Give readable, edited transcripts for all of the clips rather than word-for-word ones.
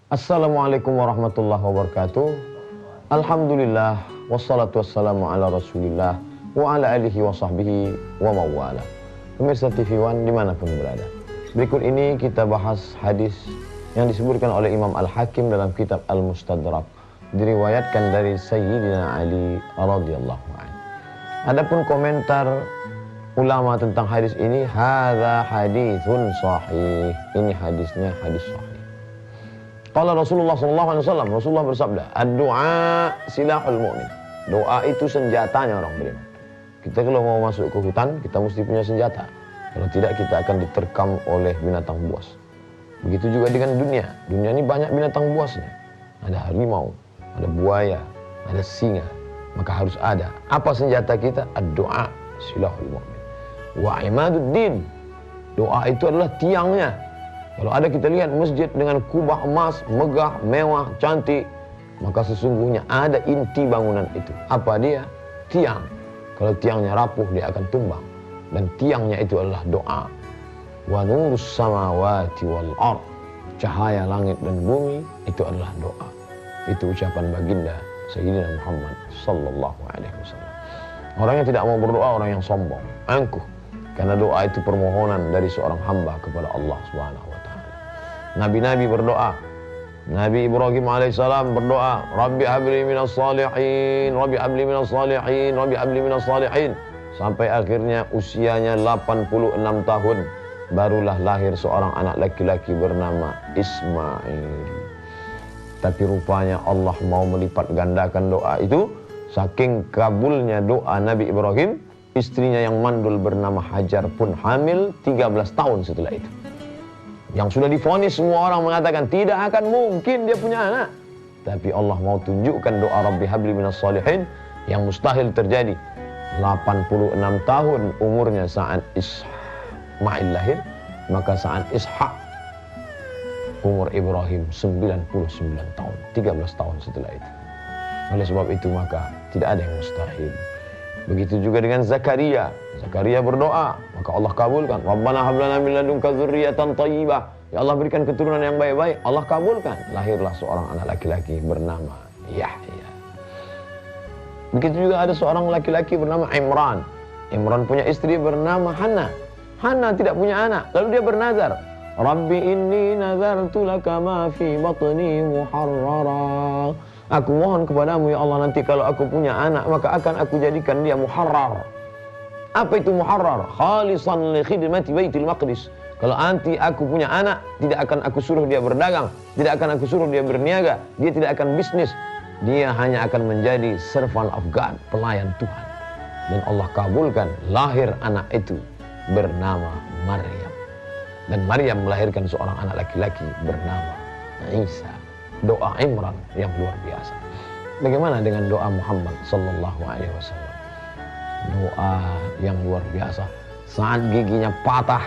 Assalamualaikum warahmatullahi wabarakatuh. Alhamdulillah wassalatu wassalamu ala Rasulillah wa ala alihi wa sahbihi wa mawala. Pemirsa TV One dimanapun berada, berikut ini kita bahas hadis yang disebutkan oleh Imam Al-Hakim dalam kitab Al-Mustadrak, diriwayatkan dari Sayyidina Ali radhiyallahu anhu. Adapun komentar ulama tentang hadis ini, hadza haditsun sahih, ini hadisnya hadis sahih. Qala Rasulullah sallallahu alaihi wasallam, Rasulullah bersabda, ad-du'a silahul mu'min. Doa itu senjatanya orang beriman. Kita kalau mau masuk ke hutan, kita mesti punya senjata. Kalau tidak, kita akan diterkam oleh binatang buas. Begitu juga dengan dunia. Dunia ini banyak binatang buasnya. Ada harimau, ada buaya, ada singa. Maka harus ada. Apa senjata kita? Ad-du'a silahul mu'min. Wa imaduddin. Doa itu adalah tiangnya. Kalau ada kita lihat masjid dengan kubah emas, megah, mewah, cantik, maka sesungguhnya ada inti bangunan itu. Apa dia? Tiang. Kalau tiangnya rapuh, dia akan tumbang. Dan tiangnya itu adalah doa. Wa nurus samawati wal ard. Cahaya langit dan bumi itu adalah doa. Itu ucapan baginda Sayyidina Muhammad sallallahu alaihi wasallam. Orang yang tidak mau berdoa, orang yang sombong, angkuh. Karena doa itu permohonan dari seorang hamba kepada Allah Subhanahu wa taala. Nabi-nabi berdoa. Nabi Ibrahim alaihissalam berdoa, Rabbi habli minas salihin, Rabbi habli minas salihin, Rabbi habli minas salihin. Sampai akhirnya usianya 86 tahun, barulah lahir seorang anak laki-laki bernama Ismail. Tapi rupanya Allah mau melipat gandakan doa itu. Saking kabulnya doa Nabi Ibrahim, istrinya yang mandul bernama Hajar pun hamil 13 tahun setelah itu. Yang sudah divonis semua orang mengatakan tidak akan mungkin dia punya anak. Tapi Allah mau tunjukkan doa Rabbi habli minas salihin yang mustahil terjadi. 86 tahun umurnya saat Ismail lahir, maka saat Ishak umur Ibrahim 99 tahun, 13 tahun setelah itu. Oleh sebab itu maka tidak ada yang mustahil. Begitu juga dengan Zakaria. Zakaria berdoa, maka Allah kabulkan. Rabbana hab lana min ladunka dzurriyyatan thayyibah. Ya Allah, berikan keturunan yang baik-baik. Allah kabulkan. Lahirlah seorang anak laki-laki bernama Yahya. Begitu juga ada seorang laki-laki bernama Imran. Imran punya istri bernama Hannah. Hannah tidak punya anak. Lalu dia bernazar, Rabbi inni nazartu laka ma fi batni muharrara. Aku mohon kepadamu ya Allah, nanti kalau aku punya anak, maka akan aku jadikan dia muharrar. Apa itu muharrar? Khalisan li khidmati Baitul Maqdis. Kalau nanti aku punya anak, tidak akan aku suruh dia berdagang, tidak akan aku suruh dia berniaga, dia tidak akan bisnis. Dia hanya akan menjadi servant of God, pelayan Tuhan. Dan Allah kabulkan, lahir anak itu bernama Maryam. Dan Maryam melahirkan seorang anak laki-laki bernama Isa. Doa Imran yang luar biasa. Bagaimana dengan doa Muhammad sallallahu alaihi wasallam? Doa yang luar biasa. Saat giginya patah,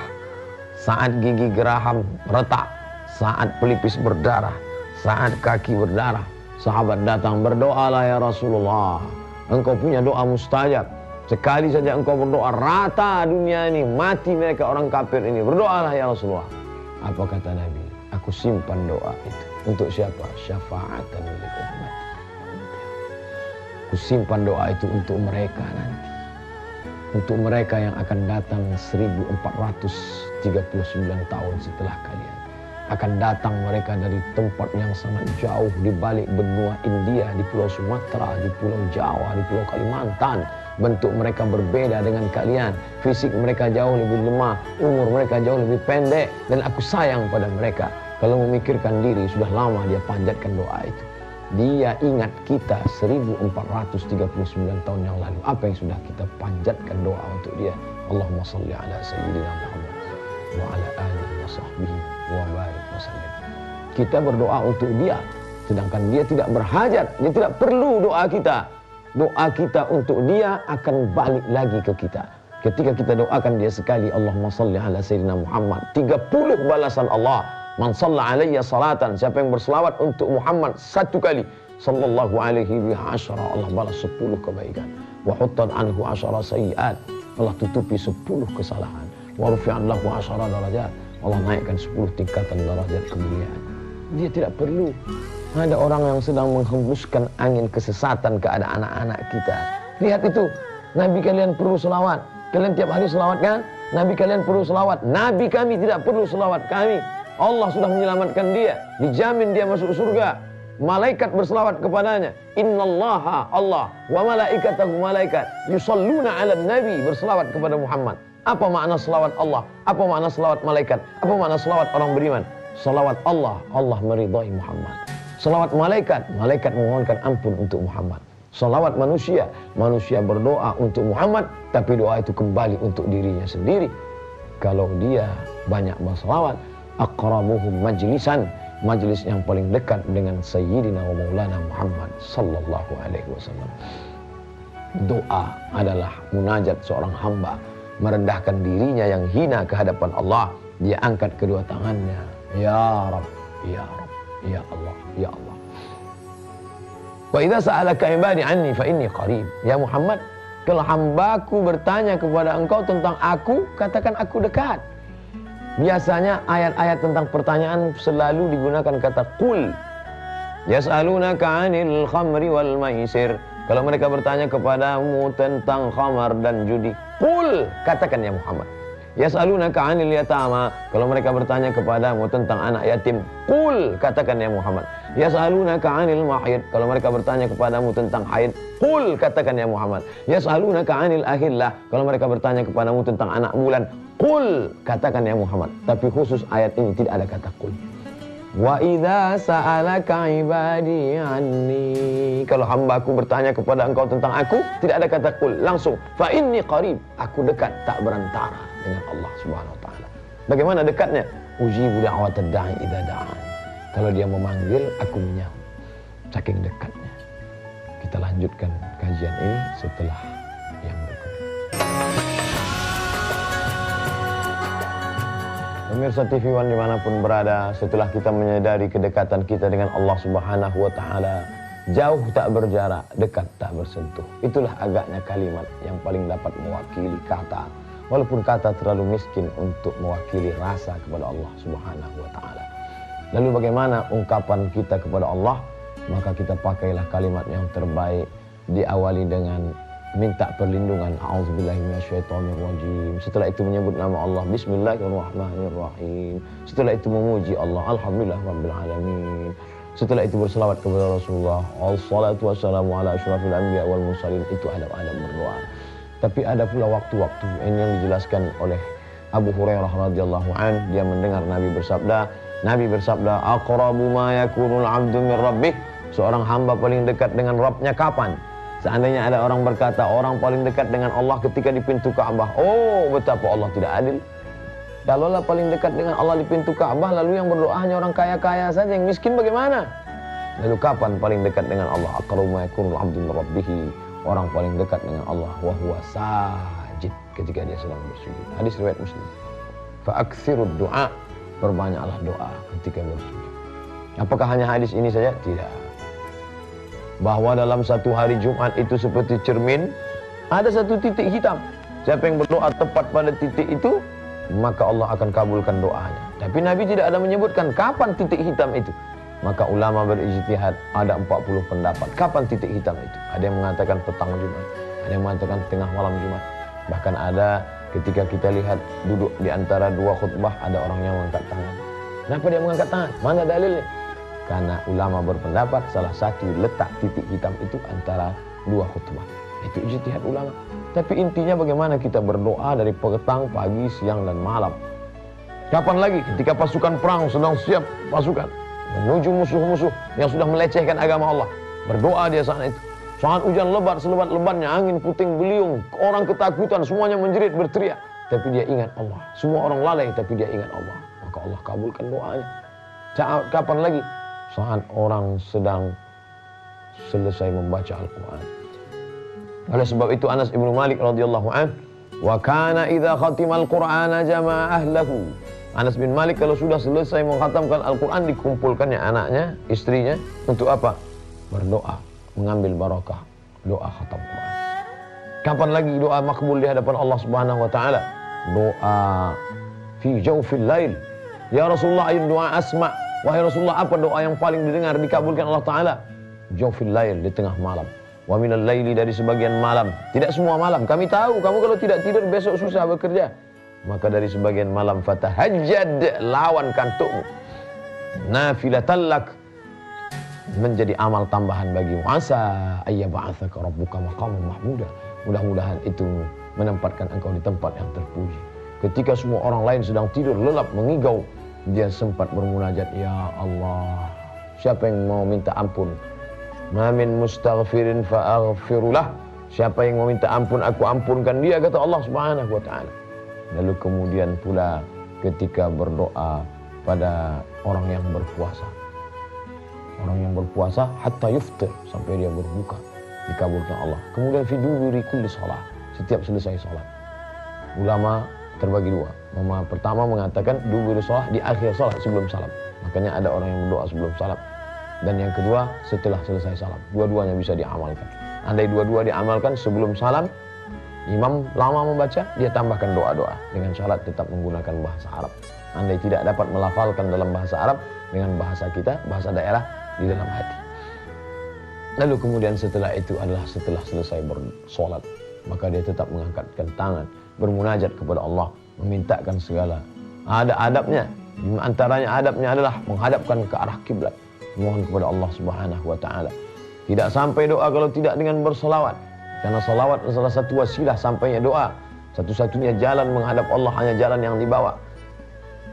saat gigi geraham retak, saat pelipis berdarah, saat kaki berdarah, sahabat datang, berdoalah ya Rasulullah. Engkau punya doa mustajab. Sekali saja engkau berdoa, rata dunia ini, mati mereka orang kafir ini. Berdoalah ya Rasulullah. Apa kata Nabi? Aku simpan doa itu. Untuk siapa? Syafa'atan li ummati. Aku simpan doa itu untuk mereka nanti. Untuk mereka yang akan datang 1439 tahun setelah kalian. Akan datang mereka dari tempat yang sangat jauh, di balik benua India, di Pulau Sumatera, di Pulau Jawa, di Pulau Kalimantan. Bentuk mereka berbeda dengan kalian. Fisik mereka jauh lebih lemah, umur mereka jauh lebih pendek. Dan aku sayang pada mereka. Kalau memikirkan diri, sudah lama dia panjatkan doa itu. Dia ingat kita 1439 tahun yang lalu. Apa yang sudah kita panjatkan doa untuk dia. Allahumma salli ala Sayyidina Muhammad wa ala alihi wa sahbihi wa barik wa sallim. Kita berdoa untuk dia. Sedangkan dia tidak berhajat. Dia tidak perlu doa kita. Doa kita untuk dia akan balik lagi ke kita. Ketika kita doakan dia sekali, Allahumma salli ala Sayyidina Muhammad, 30 balasan Allah. Man shalla alayya salatan, siapa yang berselawat untuk Muhammad satu kali, sallallahu alaihi biha asyara, Allah balas 10 kebaikan. Wa huttat anhu asyara sayyi'at, Allah tutupi 10 kesalahan. Wa rufi'an lahu asyara darajat, Allah naikkan 10 tingkatan derajat kemuliaan. Dia tidak perlu. Ada orang yang sedang menghembuskan angin kesesatan ke anak-anak kita. Lihat itu, Nabi kalian perlu selawat. Kalian tiap hari selawat kan? Nabi kalian perlu selawat. Nabi kami tidak perlu selawat kami. Allah sudah menyelamatkan dia. Dijamin dia masuk surga. Malaikat berselawat kepadanya. Innallaha Allah wa malaikatahu malaikat yusalluna 'alan nabi, berselawat kepada Muhammad. Apa makna selawat Allah? Apa makna selawat malaikat? Apa makna selawat orang beriman? Selawat Allah, Allah meridhai Muhammad. Selawat malaikat, malaikat memohonkan ampun untuk Muhammad. Selawat manusia, manusia berdoa untuk Muhammad, tapi doa itu kembali untuk dirinya sendiri. Kalau dia banyak berselawat, aqrabuhum majlisan, majlis yang paling dekat dengan Sayyidina wa Maulana Muhammad sallallahu alaihi wasallam. Doa adalah munajat seorang hamba, merendahkan dirinya yang hina ke hadapan Allah. Dia angkat kedua tangannya, ya Rabb, ya Rabb, ya Allah, ya Allah. Wa idza sa'alaka ibadi anni fa inni qarib. Ya Muhammad, kalau hambaku bertanya kepada engkau tentang aku, katakan aku dekat. Biasanya ayat-ayat tentang pertanyaan selalu digunakan kata qul. Yas'alunaka 'anil khamri wal maisir. Kalau mereka bertanya kepadamu tentang khamar dan judi, qul, katakan ya Muhammad. Yas'alunaka 'anil yatama. Kalau mereka bertanya kepadamu tentang anak yatim, qul, katakan ya Muhammad. Yas'alunaka 'anil mahid. Kalau mereka bertanya kepadamu tentang haid, qul, katakan ya Muhammad. Yas'alunaka 'anil ahillah. Kalau mereka bertanya kepadamu tentang anak bulan, qul, katakan ya Muhammad. Tapi khusus ayat ini tidak ada kata qul. Wa idza sa'alaka ibadi anni. Kalau hambaku bertanya kepada engkau tentang aku, tidak ada kata qul, langsung fa inni qarib, aku dekat, tak berantara dengan Allah Subhanahu wa taala. Bagaimana dekatnya? Ujibu da'watad da'i idza da'an. Kalau dia memanggil, aku menyahut. Saking dekatnya. Kita lanjutkan kajian ini setelah yang berikut. Pemirsa TV One dimanapun berada, setelah kita menyadari kedekatan kita dengan Allah Subhanahu wa taala, jauh tak berjarak, dekat tak bersentuh. Itulah agaknya kalimat yang paling dapat mewakili kata, walaupun kata terlalu miskin untuk mewakili rasa kepada Allah Subhanahu wa taala. Lalu bagaimana ungkapan kita kepada Allah? Maka kita pakailah kalimat yang terbaik, diawali dengan minta perlindungan, a'udzubillahi minasyaitonirrajim. Setelah itu menyebut nama Allah, bismillahirrahmanirrahim. Setelah itu memuji Allah, alhamdulillah rabbil alamin. Setelah itu berselawat kepada Rasulullah, assalatu wassalamu ala asyrafil anbiya wal mursalin. Itu adab-adab berdoa. Tapi ada pula waktu-waktu ini yang dijelaskan oleh Abu Hurairah radhiyallahu an. Dia mendengar Nabi bersabda, aqrabu ma yakunul 'abdu min rabbih. Seorang hamba paling dekat dengan Rabbnya kapan? Seandainya ada orang berkata orang paling dekat dengan Allah ketika di pintu Ka'bah, oh betapa Allah tidak adil. Kalaulah paling dekat dengan Allah di pintu Ka'bah, lalu yang berdoa hanya orang kaya-kaya saja, yang miskin bagaimana? Lalu kapan paling dekat dengan Allah? Aqrabu ma yakunul 'abdu min rabbih. Orang paling dekat dengan Allah wa huwa sajid, ketika dia sedang bersujud. Hadis riwayat Muslim. Fa aktsirud du'a, perbanyaklah doa ketika bersujud. Apakah hanya hadis ini saja? Tidak. Bahwa dalam satu hari Jumat itu seperti cermin, ada satu titik hitam. Siapa yang berdoa tepat pada titik itu, maka Allah akan kabulkan doanya. Tapi Nabi tidak ada menyebutkan kapan titik hitam itu. Maka ulama berijtihad, ada 40 pendapat kapan titik hitam itu. Ada yang mengatakan petang Jumat, ada yang mengatakan tengah malam Jumat. Bahkan ada ketika kita lihat duduk di antara dua khutbah, ada orang yang mengangkat tangan. Kenapa dia mengangkat tangan? Mana dalilnya? Karena ulama berpendapat salah satu letak titik hitam itu antara dua khutbah. Itu ijtihad ulama. Tapi intinya bagaimana kita berdoa dari petang, pagi, siang, dan malam. Kapan lagi? Ketika pasukan perang sedang siap pasukan menuju musuh-musuh yang sudah melecehkan agama Allah. Berdoa dia saat itu. Saat hujan lebat selebat-lebatnya, angin puting beliung, orang ketakutan, semuanya menjerit berteriak. Tapi dia ingat Allah. Semua orang lalai tapi dia ingat Allah. Maka Allah kabulkan doanya. Kapan lagi? Saat orang sedang selesai membaca Al-Quran. Oleh sebab itu Anas ibnu Malik radhiyallahu an, wa kana idza khatimal Qur'ana jama'a ahlahu. Anas bin Malik kalau sudah selesai mengkhatamkan Al-Quran, dikumpulkannya anaknya, istrinya, untuk apa? Berdoa, mengambil barakah, doa khatam Quran. Kapan lagi doa makbul di hadapan Allah Subhanahu wa taala? Doa fi jawfil lail. Ya Rasulullah, ayu doa asma, Wahai Rasulullah, apa doa yang paling didengar dikabulkan Allah Ta'ala? Jawfil lail, di tengah malam. Wa minal laili, dari sebagian malam. Tidak semua malam. Kami tahu kamu kalau tidak tidur besok susah bekerja. Maka dari sebagian malam fatahajjad, lawan kantukmu. Nafilatan lak, menjadi amal tambahan bagimu. Asa ayyab'atsaka rabbuka maqaman mahmuda. Mudah-mudahan itu menempatkan engkau di tempat yang terpuji. Ketika semua orang lain sedang tidur lelap mengigau, dia sempat bermunajat, ya Allah, siapa yang mau minta ampun? Ma min mustaghfirin fa'aghfirulah. Siapa yang mau minta ampun, aku ampunkan dia, kata Allah Subhanahu wa taala. Lalu kemudian pula ketika berdoa pada orang yang berpuasa. Orang yang berpuasa hatta yuftir, sampai dia berbuka, dikabulkan Allah. Kemudian fi duburi kulli shalah, setiap selesai salat. Ulama terbagi dua. Pertama mengatakan duburi shalah, di akhir salat sebelum salam. Makanya ada orang yang berdoa sebelum salam. Dan yang kedua setelah selesai salam. Dua-duanya bisa diamalkan. Andai dua-dua diamalkan sebelum salam, imam lama membaca, dia tambahkan doa-doa. Dengan syarat tetap menggunakan bahasa Arab. Andai tidak dapat melafalkan dalam bahasa Arab, dengan bahasa kita, bahasa daerah, di dalam hati. Lalu kemudian setelah itu adalah setelah selesai bersolat, maka dia tetap mengangkatkan tangan, bermunajat kepada Allah, memintakan segala. Ada adabnya. Di antaranya adabnya adalah menghadapkan ke arah kiblat, mohon kepada Allah Subhanahu wa taala. Tidak sampai doa kalau tidak dengan bersolawat. Karena salawat salah satu wasilah sampainya doa. Satu-satunya jalan menghadap Allah hanya jalan yang dibawa.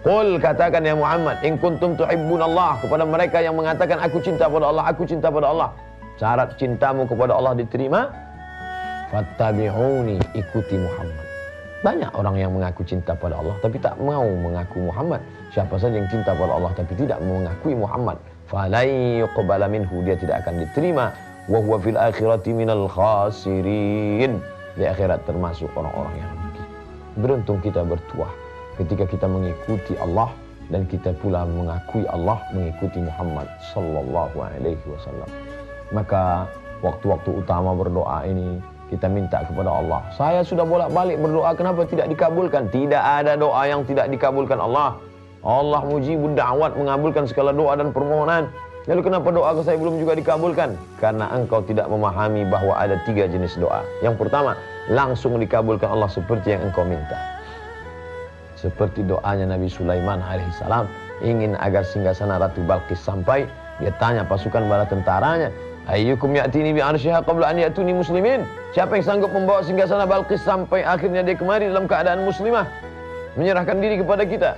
Qul, katakan ya Muhammad, in kuntum tuhibbunallah, kepada mereka yang mengatakan aku cinta pada Allah, aku cinta pada Allah. Syarat cintamu kepada Allah diterima, fattabi'uni, ikuti Muhammad. Banyak orang yang mengaku cinta pada Allah tapi tak mau mengaku Muhammad. Siapa saja yang cinta pada Allah tapi tidak mengakui Muhammad, falai yuqbala minhu, dia tidak akan diterima. Wa huwa fil akhirati minal khasirin, di akhirat termasuk orang-orang yang rugi. Beruntung kita bertuah ketika kita mengikuti Allah dan kita pula mengakui Allah, mengikuti Muhammad sallallahu alaihi wasallam. Maka waktu-waktu utama berdoa ini kita minta kepada Allah. Saya sudah bolak-balik berdoa, kenapa tidak dikabulkan? Tidak ada doa yang tidak dikabulkan Allah. Allah mujibud da'wat, mengabulkan segala doa dan permohonan. Lalu kenapa doa saya belum juga dikabulkan? Karena engkau tidak memahami bahwa ada 3 jenis doa. Yang pertama, langsung dikabulkan Allah seperti yang engkau minta. Seperti doanya Nabi Sulaiman alaihissalam, ingin agar singgasana Ratu Balqis sampai. Dia tanya pasukan bala tentaranya, ayyukum ya'tini bi arsyiha qabla an ya'tuni muslimin. Siapa yang sanggup membawa singgasana Balqis sampai akhirnya dia kemari dalam keadaan muslimah, menyerahkan diri kepada kita.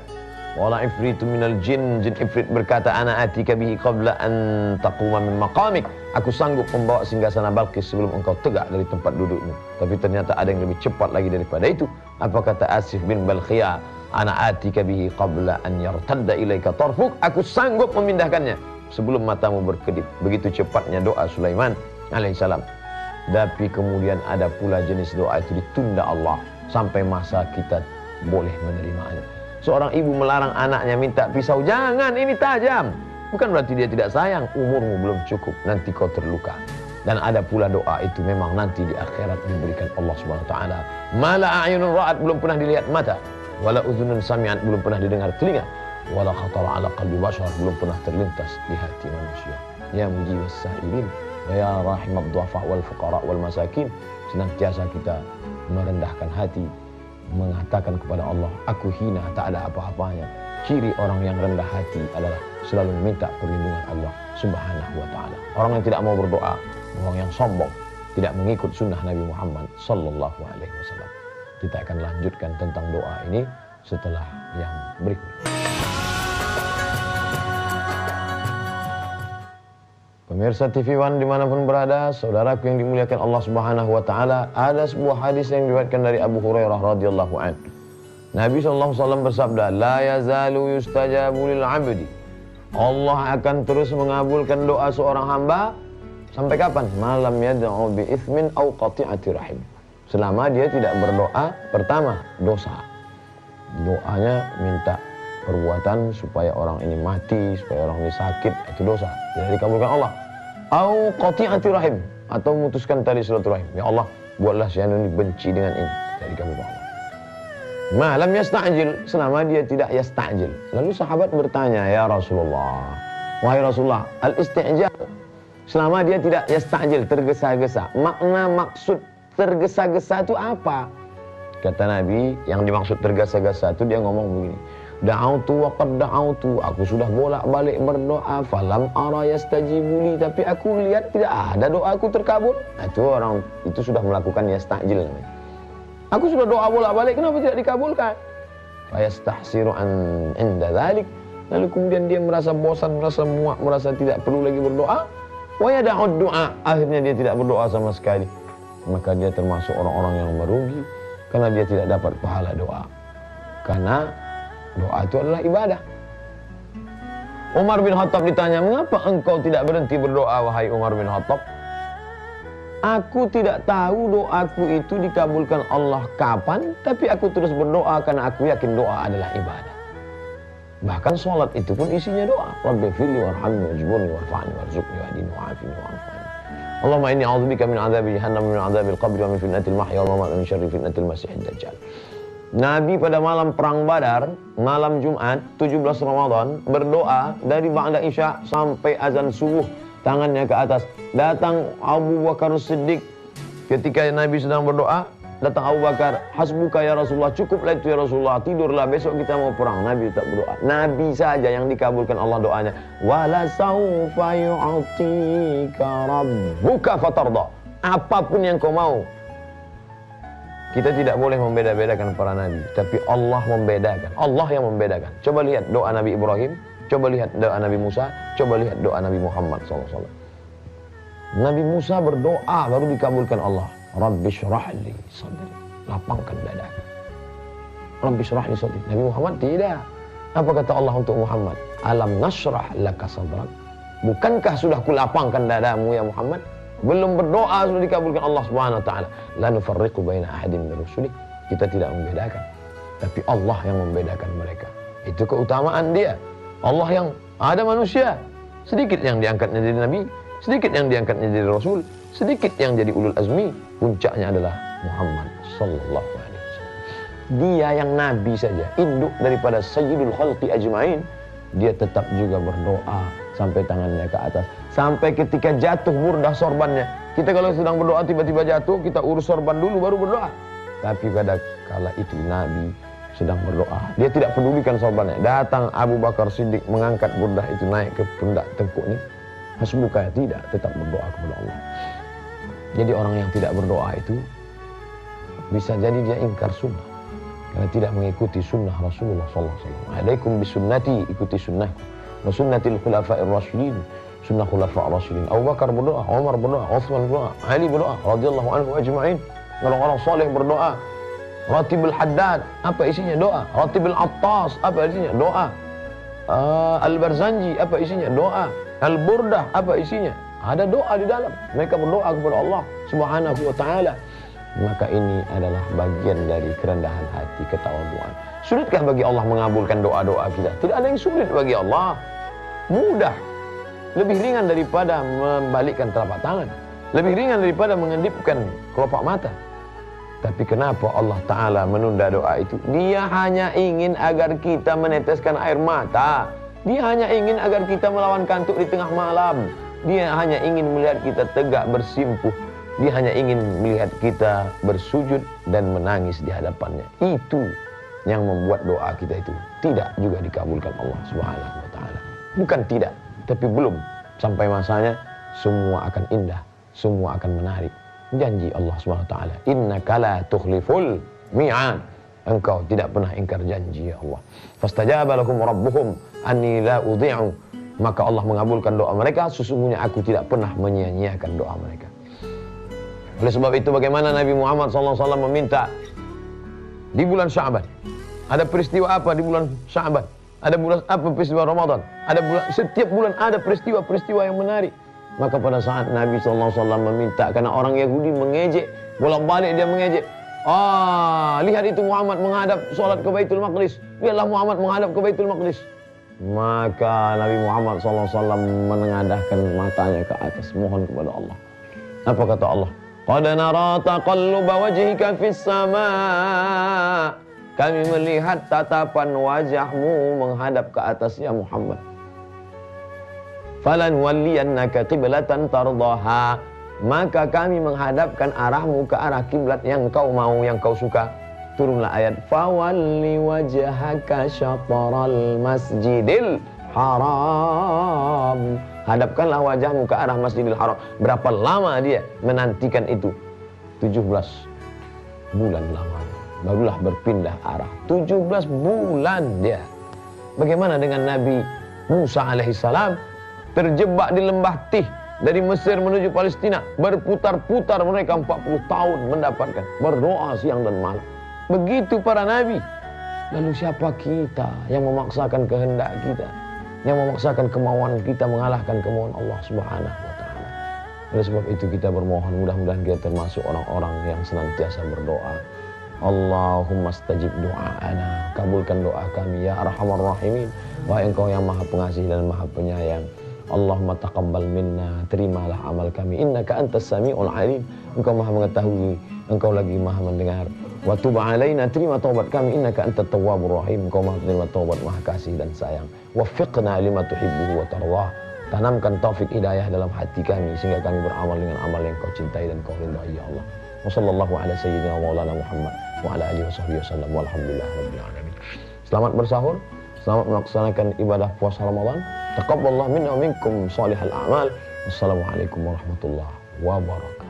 Wala ifritu minal jin, jin ifrit berkata, ana atika bihi qabla an taquma min maqamik. Aku sanggup membawa singgasana Balqis sebelum engkau tegak dari tempat dudukmu. Tapi ternyata ada yang lebih cepat lagi daripada itu. Apa kata Asif bin Balkhiyah? Ana atika bihi qabla an yartadda ilaika tarfuk. Aku sanggup memindahkannya sebelum matamu berkedip. Begitu cepatnya doa Sulaiman alaihissalam. Tapi kemudian ada pula jenis doa itu ditunda Allah sampai masa kita boleh menerimanya. Seorang ibu melarang anaknya minta pisau, jangan, ini tajam. Bukan berarti dia tidak sayang, umurmu belum cukup, nanti kau terluka. Dan ada pula doa itu memang nanti di akhirat diberikan Allah Subhanahu wa taala. Mala a'yunun ra'at, belum pernah dilihat mata, wala udhunun sami'at, belum pernah didengar telinga, wala khatara ala qalbi bashar, belum pernah terlintas di hati manusia. Ya mujibas sa'ilin wa ya rahimad du'afa wal fuqara wal masakin. Senantiasa kita merendahkan hati, mengatakan kepada Allah, aku hina, tak ada apa-apanya. Ciri orang yang rendah hati adalah selalu meminta perlindungan Allah Subhanahu wa taala. Orang yang tidak mau berdoa, orang yang sombong, tidak mengikut sunnah Nabi Muhammad sallallahu alaihi wasallam. Kita akan lanjutkan tentang doa ini setelah yang berikut. Pemirsa TV One dimanapun berada, saudaraku yang dimuliakan Allah Subhanahu wa taala, ada sebuah hadis yang diriwayatkan dari Abu Hurairah radhiyallahu anhu. Nabi SAW bersabda, la yazalu yustajabu lil 'abdi. Allah akan terus mengabulkan doa seorang hamba sampai kapan? Malam yad'u bi itsmin aw qati'ati rahim. Selama dia tidak berdoa pertama dosa. Doanya minta perbuatan supaya orang ini mati, supaya orang ini sakit, itu dosa, tidak dikabulkan Allah. Au qati'ati rahim, atau memutuskan tali silaturahim. Ya Allah, buatlah si anu ini benci dengan ini, tidak dikabulkan Allah. Malam yasta'jil, selama dia tidak yasta'jil. Lalu sahabat bertanya, ya Rasulullah, wahai Rasulullah, al-isti'jal, selama dia tidak yasta'jil, tergesa-gesa. Makna maksud tergesa-gesa itu apa? Kata Nabi, yang dimaksud tergesa-gesa itu dia ngomong begini. Da'autu wa qad da'autu, aku sudah bolak-balik berdoa, falam ara yastajibuli, tapi aku lihat tidak ada doaku terkabul. Nah, itu orang itu sudah melakukan yasta'jil namanya. Aku sudah doa bolak-balik, kenapa tidak dikabulkan? Fayastahsiru an inda dzalik. Lalu kemudian dia merasa bosan, merasa muak, merasa tidak perlu lagi berdoa. Wa yada'ud du'a, akhirnya dia tidak berdoa sama sekali. Maka dia termasuk orang-orang yang merugi karena dia tidak dapat pahala doa. Karena doa itu adalah ibadah. Umar bin Khattab ditanya, mengapa engkau tidak berhenti berdoa, wahai Umar bin Khattab? Aku tidak tahu doaku itu dikabulkan Allah kapan, tapi aku terus berdoa karena aku yakin doa adalah ibadah. Bahkan sholat itu pun isinya doa. Rabbi firli warhamni wajburni warfa'ni warzuqni wahdini wa'afini wa'afani. Allahumma inni a'udzubika min adzabi jahannam, min adzabil qabri, wa min fitnatil mahya wal mamat, wa min syarri fitnatil masiihid dajjal. Nabi pada malam perang Badar, malam Jumat 17 Ramadan, berdoa dari ba'da Isya sampai azan subuh, tangannya ke atas. Datang Abu Bakar Siddiq, ketika Nabi sedang berdoa, datang Abu Bakar, hasbuka ya Rasulullah, cukuplah itu ya Rasulullah, tidurlah, besok kita mau perang. Nabi tetap berdoa. Nabi saja yang dikabulkan Allah doanya. Wala sawfa yu'tika rabbuka fatarda. Apapun yang kau mau. Kita tidak boleh membeda-bedakan para nabi, tapi Allah membedakan. Allah yang membedakan. Coba lihat doa Nabi Ibrahim, coba lihat doa Nabi Musa, coba lihat doa Nabi Muhammad SAW. Nabi Musa berdoa baru dikabulkan Allah. Rabbi syrah li sadri, lapangkan dadaku. Rabbi syrah li sadri. Nabi Muhammad tidak. Apa kata Allah untuk Muhammad? Alam nasrah laka sadrak. Bukankah sudah kulapangkan dadamu ya Muhammad? Belum berdoa sudah dikabulkan Allah Subhanahu wa taala. La nufarriqu baina ahadin min rusuli. Kita tidak membedakan, tapi Allah yang membedakan mereka. Itu keutamaan dia. Allah yang ada manusia, sedikit yang diangkatnya jadi nabi, sedikit yang diangkatnya jadi rasul, sedikit yang jadi ulul azmi, puncaknya adalah Muhammad sallallahu alaihi wasallam. Dia yang nabi saja, induk daripada sayyidul khalqi ajmain, dia tetap juga berdoa sampai tangannya ke atas. Sampai ketika jatuh burdah sorbannya. Kita kalau sedang berdoa tiba-tiba jatuh, kita urus sorban dulu baru berdoa. Tapi pada kala itu Nabi sedang berdoa, dia tidak pedulikan sorbannya. Datang Abu Bakar Siddiq mengangkat burdah itu naik ke pundak tengkuknya. Hasbuka, tidak, tetap berdoa kepada Allah. Jadi orang yang tidak berdoa itu bisa jadi dia ingkar sunnah karena tidak mengikuti sunnah Rasulullah SAW. Alaikum bisunnati, ikuti sunnahku. Wa sunnatil khulafa'ir rasyidin, sunnah khulafa'ir rasyidin. Abu Bakar berdoa, Umar berdoa, Utsman berdoa, Ali berdoa, radhiyallahu anhu ajma'in. Orang-orang saleh berdoa. Ratibul Haddad, apa isinya? Doa. Ratibul Attas, apa isinya? Doa. Al-Barzanji, apa isinya? Doa. Al-Burdah, apa isinya? Ada doa di dalam. Mereka berdoa kepada Allah Subhanahu wa taala. Maka ini adalah bagian dari kerendahan hati, ketawaduan. Sulitkah bagi Allah mengabulkan doa-doa kita? Tidak ada yang sulit bagi Allah. Mudah. Lebih ringan daripada membalikkan telapak tangan. Lebih ringan daripada mengedipkan kelopak mata. Tapi kenapa Allah Ta'ala menunda doa itu? Dia hanya ingin agar kita meneteskan air mata. Dia hanya ingin agar kita melawan kantuk di tengah malam. Dia hanya ingin melihat kita tegak bersimpuh. Dia hanya ingin melihat kita bersujud dan menangis di hadapannya. Itu yang membuat doa kita itu tidak juga dikabulkan Allah Subhanahu wa taala. Bukan tidak, tapi belum. Sampai masanya semua akan indah, semua akan menarik. Janji Allah Subhanahu wa taala, innaka la tukhliful mi'ad. Engkau tidak pernah ingkar janji ya Allah. Fastajaba lahum rabbuhum anni la udhi'u. Maka Allah mengabulkan doa mereka, sesungguhnya aku tidak pernah menyia-nyiakan doa mereka. Oleh sebab itu bagaimana Nabi Muhammad SAW meminta di bulan Sya'ban. Ada peristiwa apa di bulan Sya'ban? Ada bulan apa peristiwa Ramadan? Ada bulan, setiap bulan ada peristiwa-peristiwa yang menarik. Maka pada saat Nabi SAW meminta, karena orang Yahudi mengejek, bolak-balik dia mengejek. Lihat itu Muhammad menghadap sholat ke Baitul Maqdis. Lihatlah Muhammad menghadap ke Baitul Maqdis. Maka Nabi Muhammad SAW menengadahkan matanya ke atas, mohon kepada Allah. Apa kata Allah? Qad nara taqalluba wajhika fis sama'. kami melihat tatapan wajahmu menghadap ke atas ya Muhammad. Falan walliyannaka qiblatan tardaha, maka kami menghadapkan arahmu ke arah kiblat yang kau mau, yang kau suka. Turunlah ayat fawalli wajhaka syatral masjidil haram. Hadapkanlah wajahmu ke arah Masjidil Haram. Berapa lama dia menantikan itu? 17 bulan lamanya. Barulah berpindah arah. 17 bulan dia. Bagaimana dengan Nabi Musa alaihissalam? Terjebak di lembah Tih. Dari Mesir menuju Palestina. Berputar-putar mereka 40 tahun mendapatkan. Berdoa siang dan malam. Begitu para Nabi. Lalu siapa kita yang memaksakan kehendak kita? Yang memaksakan kemauan kita mengalahkan kemauan Allah Subhanahu wa Ta'ala. Oleh sebab itu kita bermohon, mudah-mudahan kita termasuk orang-orang yang senantiasa berdoa. Allahumma stajib doa'ana, kabulkan doa kami ya Arhamar Rahimin. Wahai Engkau yang Maha Pengasih dan Maha Penyayang. Allahumma taqabbal minna, terimalah amal kami. Innaka antas sami'ul alim, Engkau Maha mengetahui, Engkau lagi Maha mendengar. Wa tub alaina, terima taubat kami. Innaka antat tawwabur rahim, Engkau Maha penerima taubat, Maha kasih dan sayang. Waffiqna lima tuhibbuhu wa tardah, tanamkan taufik hidayah dalam hati kami sehingga kami beramal dengan amal yang Kau cintai dan Kau ridhai ya Allah. Wa sallallahu ala sayyidina maulana Muhammad wa ala alihi washabbihi wasallam walhamdulillah rabbil alamin. Selamat bersahur, selamat melaksanakan ibadah puasa Ramadan. Taqabbalallahu minna wa minkum shalihal a'mal. Wassalamualaikum warahmatullahi wabarakatuh.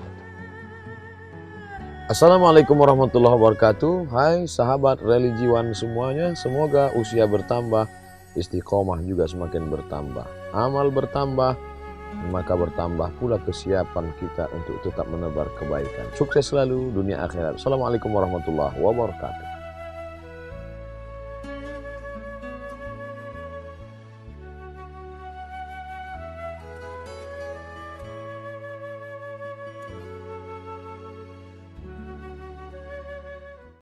Assalamualaikum warahmatullahi wabarakatuh. Hai sahabat religiwan semuanya, semoga usia bertambah, istiqomah juga semakin bertambah, amal bertambah, maka bertambah pula kesiapan kita untuk tetap menebar kebaikan. Sukses selalu dunia akhirat. Assalamualaikum warahmatullahi wabarakatuh.